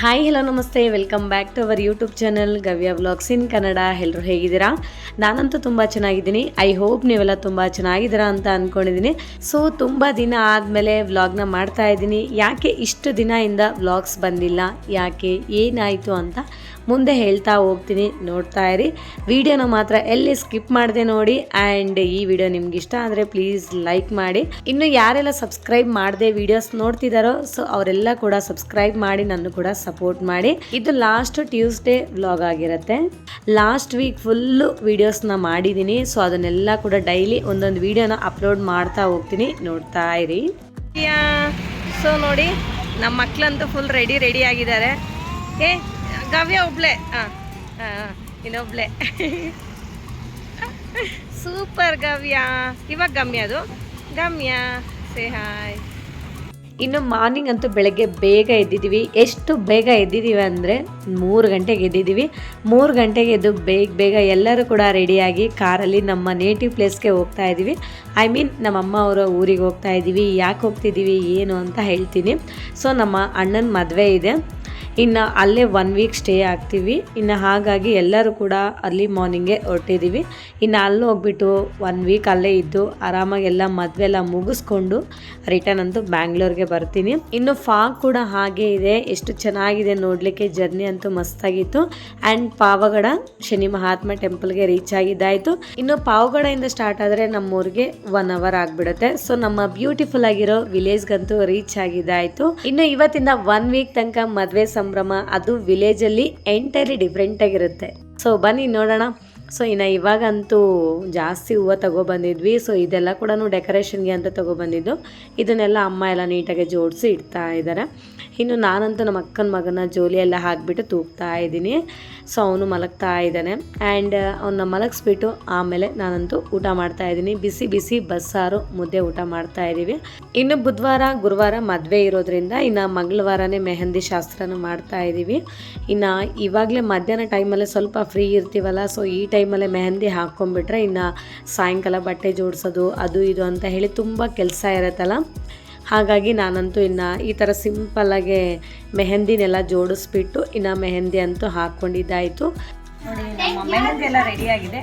Hi hello ನಮಸ್ತೆ, welcome back to our YouTube channel Gavya vlogs in Kannada. ಎಲ್ಲರೂ ಹೇಗಿದ್ದೀರಾ? ನಾನಂತೂ ತುಂಬ ಚೆನ್ನಾಗಿದ್ದೀನಿ. ಐ ಹೋಪ್ ನೀವೆಲ್ಲ ತುಂಬ ಚೆನ್ನಾಗಿದ್ದೀರಾ ಅಂತ ಅಂದ್ಕೊಂಡಿದ್ದೀನಿ. ಸೊ ತುಂಬ ದಿನ ಆದಮೇಲೆ ವ್ಲಾಗ್ನ ಮಾಡ್ತಾ ಇದ್ದೀನಿ. ಯಾಕೆ ಇಷ್ಟು ದಿನದಿಂದ ವ್ಲಾಗ್ಸ್ ಬಂದಿಲ್ಲ, ಯಾಕೆ ಏನಾಯಿತು ಅಂತ ಮುಂದೆ ಹೇಳ್ತಾ ಹೋಗ್ತೀನಿ, ನೋಡ್ತಾ ಇರಿ. ವಿಡಿಯೋನ ಮಾತ್ರ ಎಲ್ಲಿ ಸ್ಕಿಪ್ ಮಾಡಿದೆ ನೋಡಿ. ಆ್ಯಂಡ್ ಈ ವಿಡಿಯೋ ನಿಮ್ಗೆ ಇಷ್ಟ ಆದರೆ ಪ್ಲೀಸ್ ಲೈಕ್ ಮಾಡಿ. ಇನ್ನು ಯಾರೆಲ್ಲ ಸಬ್ಸ್ಕ್ರೈಬ್ ಮಾಡದೆ ವಿಡಿಯೋಸ್ ನೋಡ್ತಿದ್ದಾರೋ ಸೊ ಅವರೆಲ್ಲ ಕೂಡ ಸಬ್ಸ್ಕ್ರೈಬ್ ಮಾಡಿ ನನ್ನ ಕೂಡ ಸಪೋರ್ಟ್ ಮಾಡಿ. ಇದು ಲಾಸ್ಟ್ ಟ್ಯೂಸ್ಡೇ ವ್ಲಾಗ್ ಆಗಿರುತ್ತೆ. ಲಾಸ್ಟ್ ವೀಕ್ ಫುಲ್ಲು ವೀಡಿಯೋಸ್ನ ಮಾಡಿದ್ದೀನಿ. ಸೊ ಅದನ್ನೆಲ್ಲ ಕೂಡ ಡೈಲಿ ಒಂದೊಂದು ವಿಡಿಯೋನ ಅಪ್ಲೋಡ್ ಮಾಡ್ತಾ ಹೋಗ್ತೀನಿ, ನೋಡ್ತಾ ಇರಿ. ಸೊ ನೋಡಿ, ನಮ್ಮ ಮಕ್ಕಳಂತೂ ಫುಲ್ ರೆಡಿ ಆಗಿದ್ದಾರೆ. ಗವ್ಯ ಒಬ್ಳೆ, ಇನ್ನೊಬ್ಳೆ ಸೂಪರ್ ಗವ್ಯ. ಇವಾಗ ಗಮ್ಯ ಸೇ ಹಾಯ್. ಇನ್ನು ಮಾರ್ನಿಂಗ್ ಅಂತೂ ಬೆಳಗ್ಗೆ ಬೇಗ ಎದ್ದಿದ್ದೀವಿ. ಎಷ್ಟು ಬೇಗ ಎದ್ದಿದ್ದೀವಿ ಅಂದರೆ 3 ಗಂಟೆಗೆ ಎದ್ದಿದ್ದೀವಿ. 3 ಗಂಟೆಗೆ ಎದ್ದು ಬೇಗ ಎಲ್ಲರೂ ಕೂಡ ರೆಡಿಯಾಗಿ ಕಾರಲ್ಲಿ ನಮ್ಮ ನೇಟಿವ್ ಪ್ಲೇಸ್ಗೆ ಹೋಗ್ತಾ ಇದ್ದೀವಿ. ನಮ್ಮಮ್ಮ ಅವರ ಊರಿಗೆ ಹೋಗ್ತಾ ಇದ್ದೀವಿ. ಯಾಕೆ ಹೋಗ್ತಿದ್ದೀವಿ ಏನು ಅಂತ ಹೇಳ್ತೀನಿ. ಸೊ ನಮ್ಮ ಅಣ್ಣನ ಮದುವೆ ಇದೆ, ಇನ್ನು ಅಲ್ಲೇ 1 ವೀಕ್ ಸ್ಟೇ ಆಗ್ತೀವಿ. ಇನ್ನು ಹಾಗಾಗಿ ಎಲ್ಲರೂ ಕೂಡ ಅರ್ಲಿ ಮಾರ್ನಿಂಗೇ ಹೊರಟಿದ್ದೀವಿ. ಇನ್ನು ಅಲ್ಲಿ ಹೋಗ್ಬಿಟ್ಟು 1 ವೀಕ್ ಅಲ್ಲೇ ಇದ್ದು ಆರಾಮಾಗಿ ಎಲ್ಲ ಮದುವೆ ಎಲ್ಲ ಮುಗಿಸ್ಕೊಂಡು ರಿಟರ್ನ್ ಅಂತೂ ಬ್ಯಾಂಗ್ಳೂರ್ಗೆ ಬರ್ತೀನಿ. ಇನ್ನು ಫಾಗ್ ಕೂಡ ಹಾಗೆ ಇದೆ, ಎಷ್ಟು ಚೆನ್ನಾಗಿದೆ ನೋಡಲಿಕ್ಕೆ. ಜರ್ನಿ ಅಂತೂ ಮಸ್ತಾಗಿತ್ತು. ಆ್ಯಂಡ್ ಪಾವಗಡ ಶನಿ ಮಹಾತ್ಮ ಟೆಂಪಲ್ಗೆ ರೀಚ್ ಆಗಿದ್ದಾಯಿತು. ಇನ್ನು ಪಾವಗಡದಿಂದ ಸ್ಟಾರ್ಟ್ ಆದರೆ ನಮ್ಮೂರಿಗೆ 1 ಅವರ್ ಆಗಿಬಿಡುತ್ತೆ. ಸೊ ನಮ್ಮ ಬ್ಯೂಟಿಫುಲ್ ಆಗಿರೋ ವಿಲೇಜ್ಗಂತೂ ರೀಚ್ ಆಗಿದ್ದಾಯಿತು. ಇನ್ನು ಇವತ್ತಿಂದ 1 ವೀಕ್ ತನಕ ಮದುವೆ ಸಂಭ್ರಮ, ಅದು ವಿಲೇಜಲ್ಲಿ ಎಂಟೈರ್ಲಿ ಡಿಫ್ರೆಂಟ್ ಆಗಿರುತ್ತೆ. ಸೊ ಬನ್ನಿ ನೋಡೋಣ. ಸೊ ಇನ್ನು ಇವಾಗಂತೂ ಜಾಸ್ತಿ ಹೂವು ತಗೊಬಂದಿದ್ವಿ. ಸೊ ಇದೆಲ್ಲ ಕೂಡ ಡೆಕೋರೇಷನ್ಗೆ ಅಂತ ತಗೊಬಂದಿದ್ದು. ಇದನ್ನೆಲ್ಲ ಅಮ್ಮ ಎಲ್ಲ ನೀಟಾಗಿ ಜೋಡಿಸಿ ಇಡ್ತಾ ಇದ್ದಾರೆ. ಇನ್ನು ನಾನಂತೂ ನಮ್ಮ ಅಕ್ಕನ ಮಗನ ಜೋಲಿ ಎಲ್ಲ ಹಾಕಿಬಿಟ್ಟು ತೂಗ್ತಾ ಇದ್ದೀನಿ. ಸೊ ಅವನು ಮಲಗ್ತಾ ಇದ್ದಾನೆ. ಆ್ಯಂಡ್ ಅವನ್ನ ಮಲಗಿಸ್ಬಿಟ್ಟು ಆಮೇಲೆ ನಾನಂತೂ ಊಟ ಮಾಡ್ತಾ ಇದ್ದೀನಿ. ಬಿಸಿ ಬಸ್ಸಾರು ಮುದ್ದೆ ಊಟ ಮಾಡ್ತಾ ಇದ್ದೀವಿ. ಇನ್ನು ಬುಧವಾರ ಗುರುವಾರ ಮದುವೆ ಇರೋದ್ರಿಂದ ಇನ್ನು ಮಂಗಳವಾರನೇ ಮೆಹಂದಿ ಶಾಸ್ತ್ರನ ಮಾಡ್ತಾ ಇದ್ದೀವಿ. ಇನ್ನು ಇವಾಗಲೇ ಮಧ್ಯಾಹ್ನ ಟೈಮಲ್ಲೇ ಸ್ವಲ್ಪ ಫ್ರೀ ಇರ್ತೀವಲ್ಲ, ಸೊ ಈ ಟೈಮಲ್ಲೇ ಮೆಹಂದಿ ಹಾಕ್ಕೊಂಡ್ಬಿಟ್ರೆ ಇನ್ನು ಸಾಯಂಕಾಲ ಬಟ್ಟೆ ಜೋಡಿಸೋದು ಅದು ಇದು ಅಂತ ಹೇಳಿ ತುಂಬ ಕೆಲಸ ಇರುತ್ತಲ್ಲ. ಹಾಗಾಗಿ ನಾನಂತೂ ಇನ್ನು ಈ ಥರ ಸಿಂಪಲ್ಲಾಗೆ ಮೆಹಂದಿನೆಲ್ಲ ಜೋಡಿಸ್ಬಿಟ್ಟು ಇನ್ನು ಮೆಹಂದಿ ಅಂತೂ ಹಾಕ್ಕೊಂಡಿದ್ದಾಯಿತು. ನೋಡಿ, ನಮ್ಮ ಮೆಹಂದಿ ಎಲ್ಲ ರೆಡಿಯಾಗಿದೆ.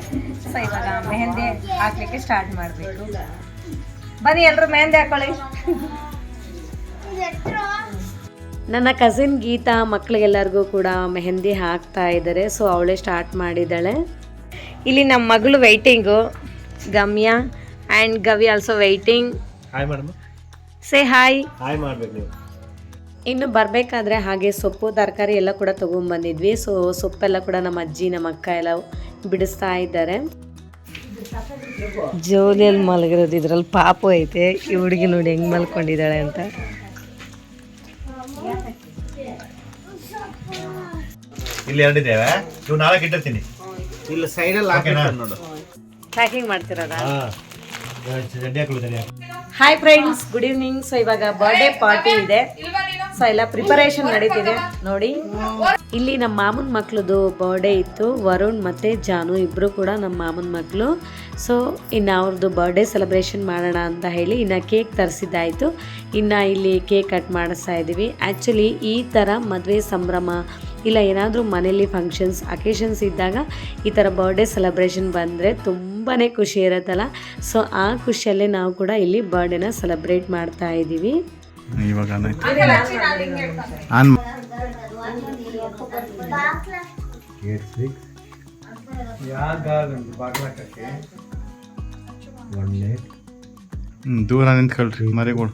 ಸೊ ಇವಾಗ ಮೆಹಂದಿ ಹಾಕಲಿಕ್ಕೆ ಸ್ಟಾರ್ಟ್ ಮಾಡಬೇಕು. ಬನ್ನಿ ಎಲ್ಲರೂ ಮೆಹಂದಿ ಹಾಕೊಳ್ಳಿ. ನನ್ನ ಕಸಿನ್ ಗೀತಾ ಮಕ್ಕಳಿಗೆಲ್ಲರಿಗೂ ಕೂಡ ಮೆಹಂದಿ ಹಾಕ್ತಾ ಇದ್ದಾರೆ. ಸೊ ಅವಳೇ ಸ್ಟಾರ್ಟ್ ಮಾಡಿದ್ದಾಳೆ. ಇಲ್ಲಿ ನಮ್ಮ ಮಗಳು waiting, Gamya and Gavi also waiting. Hi madam, say hi. Hi ಮಾಡಬೇಕು ನೀವು. ಇನ್ನು ಬರಬೇಕಾದ್ರೆ ಹಾಗೆ ಸೊಪ್ಪು ತರಕಾರಿ ಎಲ್ಲ ಕೂಡ ತೊಗೊಂಬಂದಿದ್ವಿ. ಸೊ ಸೊಪ್ಪೆಲ್ಲ ಕೂಡ ನಮ್ಮ ಅಜ್ಜಿ ನಮ್ಮ ಅಕ್ಕ ಎಲ್ಲ ಬಿಡಿಸ್ತಾ ಇದ್ದಾರೆ. ಜೋಲಿಯಲ್ಲಿ ಮಲಗಿರೋದು, ಇದರಲ್ಲಿ ಪಾಪು ಐತೆ. ಈ ಹುಡುಗಿ ನೋಡಿ ಹೆಂಗೆ ಮಲ್ಕೊಂಡಿದ್ದಾಳೆ ಅಂತ. ಇಲ್ಲಿ 2 ಇದ್ದೇವೆ, ಇವು 4 ಇಟ್ಟಿರ್ತೀನಿ. ಇಲ್ಲ ಸೈಡಲ್ಲಿ ಹಾಕಿಲ್ಲ ನೋಡು. ಪ್ಯಾಕಿಂಗ್ ಮಾಡ್ತಿರೋದಾ? ರೆಡಿ ಹಾಕೊಳ್ಳಿ. Hi friends, good evening. So ಇವಾಗ ಬರ್ಡೇ ಪಾರ್ಟಿ ಇದೆ. ಸೊ ಎಲ್ಲ ಪ್ರಿಪರೇಷನ್ ನಡೀತಿದೆ ನೋಡಿ. ಇಲ್ಲಿ ನಮ್ಮ ಮಾಮನ ಮಕ್ಳದು ಬರ್ಡೇ ಇತ್ತು. ವರುಣ್ ಮತ್ತು ಜಾನು ಇಬ್ಬರು ಕೂಡ ನಮ್ಮ ಮಾಮನ ಮಕ್ಕಳು. ಸೊ ಇನ್ನು ಅವ್ರದ್ದು ಬರ್ಡೇ ಸೆಲೆಬ್ರೇಷನ್ ಮಾಡೋಣ ಅಂತ ಹೇಳಿ ಇನ್ನು ಕೇಕ್ ತರಿಸಿದ್ದಾಯಿತು. ಇನ್ನು ಇಲ್ಲಿ ಕೇಕ್ ಕಟ್ ಮಾಡಿಸ್ತಾ ಇದ್ದೀವಿ. ಆ್ಯಕ್ಚುಲಿ ಈ ಥರ ಮದುವೆ ಸಂಭ್ರಮ ಇಲ್ಲ ಏನಾದರೂ ಮನೇಲಿ ಫಂಕ್ಷನ್ಸ್ ಅಕೇಶನ್ಸ್ ಇದ್ದಾಗ ಈ ಥರ ಬರ್ಡೇ ಸೆಲೆಬ್ರೇಷನ್ ಬಂದರೆ ತುಂಬಾ ಖುಷಿ ಇರುತ್ತಲ್ಲ. ಸೊ ಆ ಖುಷಿಯಲ್ಲೇ ನಾವು ಕೂಡ ಇಲ್ಲಿ ಬರ್ಡೇನ ಸೆಲೆಬ್ರೇಟ್ ಮಾಡ್ತಾ ಇದ್ದೀವಿ. ಇವಾಗ ದೂರ ನಿಂತ್ಕೊಳ್ರಿ ಮರಿಗಳು.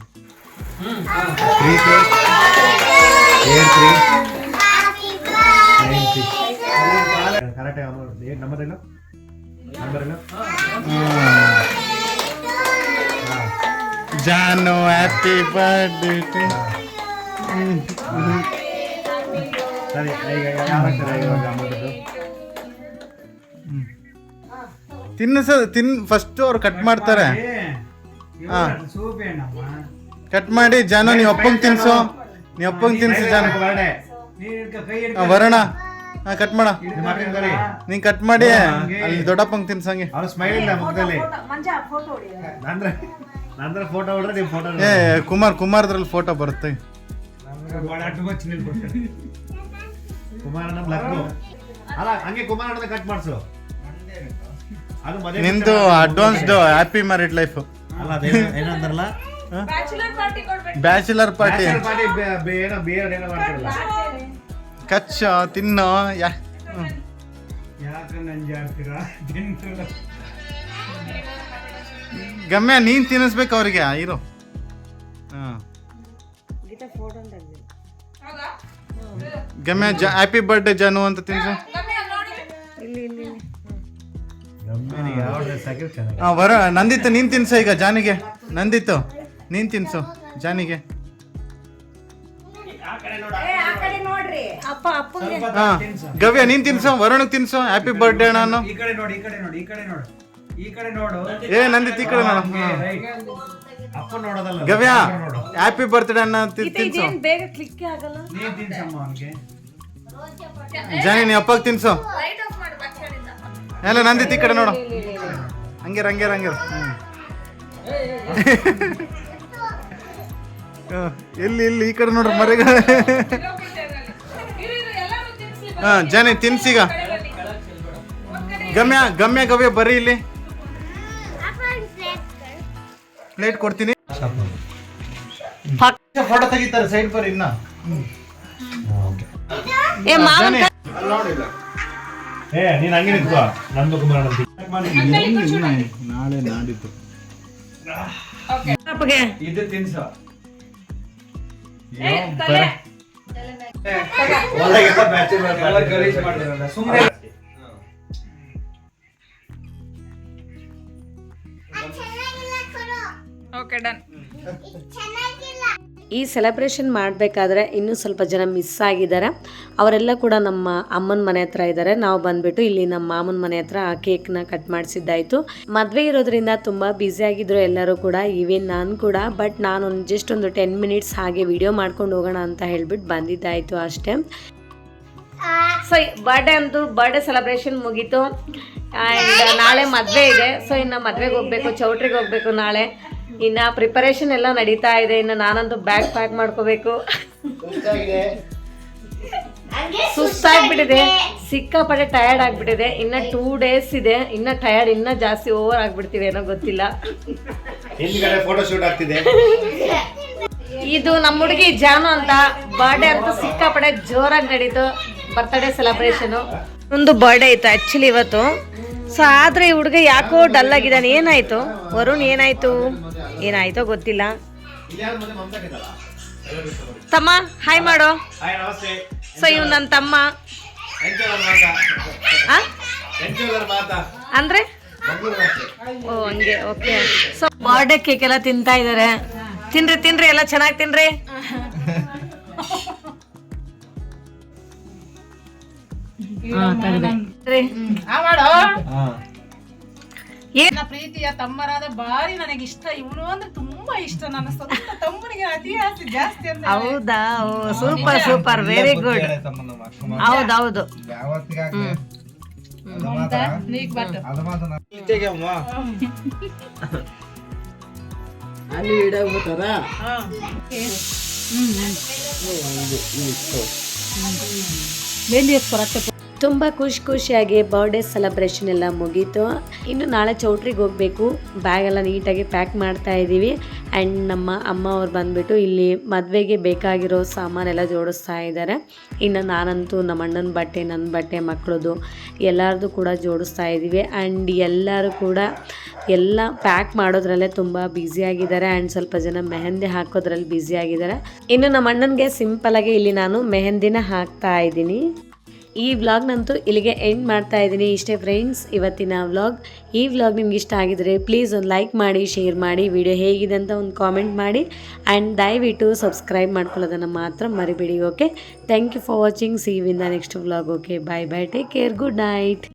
ಜಾನು ಹ್ಯಾಪಿ ಬರ್ಡೇ. ತಿನ್ ಫಸ್ಟ್ ಅವ್ರು ಕಟ್ ಮಾಡ್ತಾರೆ. ಕಟ್ ಮಾಡಿ ಜಾನು ನೀವು ಅಪ್ಪಂಗೆ ತಿನ್ಸು, ಜಾನು ವರುಣ ಕಟ್ ಮಾಡ. ನೀನ್ ಕಟ್ ಮಾಡಿ ಅಲ್ಲಿ ದೊಡ್ಡಪ್ಪಂಗೆ ತಿನ್ಸಂಗೆ. ಕುಮಾರ್ದ್ರಲ್ಲಿ ಫೋಟೋ ಬರುತ್ತೆ. ಕುಮಾರಣ್ಣ ಲಗ್ನ ಅಲ್ಲ ಹಂಗೆ ಕುಮಾರಣ್ಣ ಕಟ್ ಮಾಡಿಸು ಅದು ಮದುವೆ ನಿಂದು ಅಡ್ವಾನ್ಸ್ಡ್ ಹ್ಯಾಪಿ ಮ್ಯಾರಿಡ್ ಲೈಫ್ ಅಲ್ಲ ಏನಂತಾರಲ್ಲ ಬ್ಯಾಚುಲರ್ ಪಾರ್ಟಿ ಪಾರ್ಟಿ ಏನೋ ಬೇರೆ ಏನೋ ಮಾಡ್ತಾರಲ್ಲ ಕಚ್ಚ ತಿನ್ನು ಯಾಕೆ ನಂಜಾಡ್ತೀರಾ ಗಮ್ಯ ನೀನ್ ತಿನ್ನಿಸ್ಬೇಕು ಅವ್ರಿಗೆ ಇರು ಗಮ್ಯ ಹ್ಯಾಪಿ ಬರ್ಡೇ ಜಾನು ಅಂತ ತಿನ್ಸು ವರ ನಂದಿತ್ತು ನೀನ್ ತಿನ್ಸು ಈಗ ಜಾನಿಗೆ ನಂದಿತ್ತು ನೀನ್ ತಿನ್ಸು ಜಾನಿಗೆ ಹಾ ಗವ್ಯ ನೀನ್ ತಿನ್ಸು ವರುಣಗ್ ತಿನ್ಸು ಹ್ಯಾಪಿ ಬರ್ಡೇ ನಾನು ಈ ಕಡೆ ನೋಡು ಈ ಕಡೆ ನೋಡು ಈ ಕಡೆ ನೋಡು ಈ ಕಡೆ ನೋಡು ಏ ನಂದಿತ್ತು ಈ ಕಡೆ ನೋಡು ಅಪ್ಪ ನೋಡೋದಲ್ಲ ಗವ್ಯ ಹ್ಯಾಪಿ ಬರ್ತ್ಡೇ ಅನ್ನ ತಿನ್ಸು ಬೇಗ ಕ್ಲಿಕ್ ಆಗಲ್ಲ. ನೀನ್ ತಿನ್ಸಮ್ಮ ಅವನ್ಗೆ ಜಾನಿ ನೀ ಅಪ್ಪಗ್ ತಿನ್ಸು ಎಲ್ಲ ನಂದಿತ್ತು ಈ ಕಡೆ ನೋಡು ಹಂಗೆ ಎಲ್ಲಿ ಈ ಕಡೆ ನೋಡ್ರಿ ಮರೆಗ ಹಾ ಜಾನಿ ತಿನ್ಸೀಗ ಗಮ್ಯ ಬರ್ರಿ ಇಲ್ಲಿ ಪ್ಲೇಟ್ ಕೊಡ್ತೀನಿ ಫೋಟೋ ತೆಗಿತಾರೆ ಸೈಡ್ ಬರ್ರಿ ಇನ್ನ ಏ ನೀನ್ ಹಂಗೆ ನಿಂತ್ಕೋ ನಂದು ಕುಮಾರಣ್ಣ ನಾಳೆ ನಾಡಿದ್ದು ಇದು ತಿನ್ಸು ಎಲ್ಲ ಗಲೀಜ್ ಮಾಡಿದ್ರಲ್ಲ ಸುಮ್ಮನೆ ಈ ಸೆಲೆಬ್ರೇಷನ್ ಮಾಡಬೇಕಾದ್ರೆ ಇನ್ನೂ ಸ್ವಲ್ಪ ಜನ ಮಿಸ್ ಆಗಿದ್ದಾರೆ. ಅವರೆಲ್ಲ ಕೂಡ ನಮ್ಮ ಅಮ್ಮನ ಮನೆ ಹತ್ರ ಇದ್ದಾರೆ. ನಾವು ಬಂದ್ಬಿಟ್ಟು ಇಲ್ಲಿ ನಮ್ಮ ಮಾಮನ ಮನೆ ಹತ್ರ ಆ ಕೇಕ್ನ ಕಟ್ ಮಾಡಿಸಿದ್ದಾಯಿತು. ಮದುವೆ ಇರೋದ್ರಿಂದ ತುಂಬ ಬ್ಯುಸಿ ಆಗಿದ್ರು ಎಲ್ಲರೂ ಕೂಡ, ಈವನ್ ನಾನು ಕೂಡ. ಬಟ್ ನಾನು ಜಸ್ಟ್ ಒಂದು 10 ಮಿನಿಟ್ಸ್ ಹಾಗೆ ವಿಡಿಯೋ ಮಾಡ್ಕೊಂಡು ಹೋಗೋಣ ಅಂತ ಹೇಳ್ಬಿಟ್ಟು ಬಂದಿದ್ದಾಯಿತು ಅಷ್ಟೇ. ಸೊ ಬರ್ಡೇ ಸೆಲೆಬ್ರೇಷನ್ ಮುಗೀತು. ಆ್ಯಂಡ್ ನಾಳೆ ಮದುವೆ ಇದೆ. ಸೊ ಇನ್ನು ಮದುವೆಗೆ ಹೋಗಬೇಕು, ಚೌಟ್ರಿಗೆ ಹೋಗಬೇಕು ನಾಳೆ. ಇನ್ನು ಪ್ರಿಪರೇಷನ್ ಎಲ್ಲ ನಡೀತಾ ಇದೆ. ಇನ್ನು ನಾನಂತೂ ಬ್ಯಾಗ್ ಪ್ಯಾಕ್ ಮಾಡ್ಕೋಬೇಕು. ಸುಸ್ತಾಗ್ಬಿಟ್ಟಿದೆ, ಸಿಕ್ಕಾಪಟ್ಟೆ ಟಯರ್ಡ್ ಆಗ್ಬಿಟ್ಟಿದೆ. ಇನ್ನು 2 ಡೇಸ್ ಇದೆ. ಇನ್ನು ಟಯರ್ಡ್ ಇನ್ನೂ ಜಾಸ್ತಿ ಓವರ್ ಆಗ್ಬಿಡ್ತೀವಿ ಏನೋ ಗೊತ್ತಿಲ್ಲ. ಫೋಟೋ ಶೂಟ್ ಆಗ್ತಿದೆ. ಇದು ನಮ್ಮ ಹುಡುಗಿ ಜಾನು ಅಂತ. ಬರ್ಡೇ ಅಂತೂ ಸಿಕ್ಕಾಪಟ್ಟೆ ಜೋರಾಗಿ ನಡೀತು. ಬರ್ತ್ಡೇ ಸೆಲೆಬ್ರೇಷನು ಒಂದು ಬರ್ಡೇ ಇತ್ತು ಆ್ಯಕ್ಚುಲಿ ಇವತ್ತು. ಸೊ ಆದರೆ ಈ ಹುಡುಗ ಯಾಕೋ ಡಲ್ ಆಗಿದ್ದಾನೆ. ಏನಾಯಿತು ವರುಣ್, ಏನಾಯ್ತೋ ಗೊತ್ತಿಲ್ಲ. ತಮ್ಮ ಹಾಯ್ ಮಾಡೋ. ಸೊ ಇವ್ ನನ್ನ ತಮ್ಮ ಅಂದ್ರೆ ಓ ಹಂಗೆ ಓಕೆ. ಸೊ ಬರ್ಡೇ ಕೇಕ್ ಎಲ್ಲ ತಿಂತಾ ಇದ್ದಾರೆ. ತಿನ್ರಿ ಎಲ್ಲ ಚೆನ್ನಾಗಿ ತಿನ್ರಿ. ನನ್ನ ಪ್ರೀತಿಯ ತಮ್ಮರಾದ ಬಾರಿ ನನಗೆ ಇಷ್ಟ. ಇವನು ಅಂದ್ರೆ ತುಂಬಾ ಇಷ್ಟ. ನನ್ನ ಸ್ವಂತ ತಮ್ಮನಿಗೆ ಅತಿ ಆಸೆ ಜಾಸ್ತಿ ಅಂತ. ಹೌದಾ? Super very good. ಹೌದೌದು. ನೀಕ್ ಬಟ್ ತುಂಬ ಖುಷಿಯಾಗಿ ಬರ್ಡೇ ಸೆಲೆಬ್ರೇಷನ್ ಎಲ್ಲ ಮುಗೀತು. ಇನ್ನು ನಾಳೆ ಚೌಟ್ರಿಗೆ ಹೋಗಬೇಕು. ಬ್ಯಾಗ್ ಎಲ್ಲ ನೀಟಾಗಿ ಪ್ಯಾಕ್ ಮಾಡ್ತಾ ಇದ್ದೀವಿ. ಆ್ಯಂಡ್ ನಮ್ಮ ಅಮ್ಮ ಅವ್ರು ಬಂದುಬಿಟ್ಟು ಇಲ್ಲಿ ಮದುವೆಗೆ ಬೇಕಾಗಿರೋ ಸಾಮಾನೆಲ್ಲ ಜೋಡಿಸ್ತಾ ಇದ್ದಾರೆ. ಇನ್ನು ನಾನಂತೂ ನಮ್ಮ ಅಣ್ಣನ ಬಟ್ಟೆ, ನನ್ನ ಬಟ್ಟೆ, ಮಕ್ಕಳದು ಎಲ್ಲರದು ಕೂಡ ಜೋಡಿಸ್ತಾ ಇದ್ದೀವಿ. ಆ್ಯಂಡ್ ಎಲ್ಲರೂ ಕೂಡ ಎಲ್ಲ ಪ್ಯಾಕ್ ಮಾಡೋದ್ರಲ್ಲೇ ತುಂಬ ಬ್ಯುಸಿಯಾಗಿದ್ದಾರೆ. ಆ್ಯಂಡ್ ಸ್ವಲ್ಪ ಜನ ಮೆಹಂದಿ ಹಾಕೋದ್ರಲ್ಲಿ ಬ್ಯುಸಿಯಾಗಿದ್ದಾರೆ. ಇನ್ನು ನಮ್ಮ ಅಣ್ಣನಿಗೆ ಸಿಂಪಲಾಗಿ ಇಲ್ಲಿ ನಾನು ಮೆಹಂದಿನ ಹಾಕ್ತಾ ಇದ್ದೀನಿ. ಈ ವ್ಲಾಗ್ನಂತೂ ಇಲ್ಲಿಗೆ ಎಂಡ್ ಮಾಡ್ತಾ ಇದ್ದೀನಿ. ಇಷ್ಟೇ ಫ್ರೆಂಡ್ಸ್ ಇವತ್ತಿನ ವ್ಲಾಗ್. ಈ ವ್ಲಾಗ್ ನಿಮ್ಗೆ ಇಷ್ಟ ಆಗಿದರೆ ಪ್ಲೀಸ್ ಒಂದು ಲೈಕ್ ಮಾಡಿ, ಶೇರ್ ಮಾಡಿ, ವಿಡಿಯೋ ಹೇಗಿದೆ ಅಂತ ಒಂದು ಕಾಮೆಂಟ್ ಮಾಡಿ. ಆ್ಯಂಡ್ ದಯವಿಟ್ಟು ಸಬ್ಸ್ಕ್ರೈಬ್ ಮಾಡ್ಕೊಳ್ಳೋದನ್ನು ಮಾತ್ರ ಮರಿಬೇಡಿ. Okay, thank you for watching. See you in the next vlog. Okay, bye, take care, good night.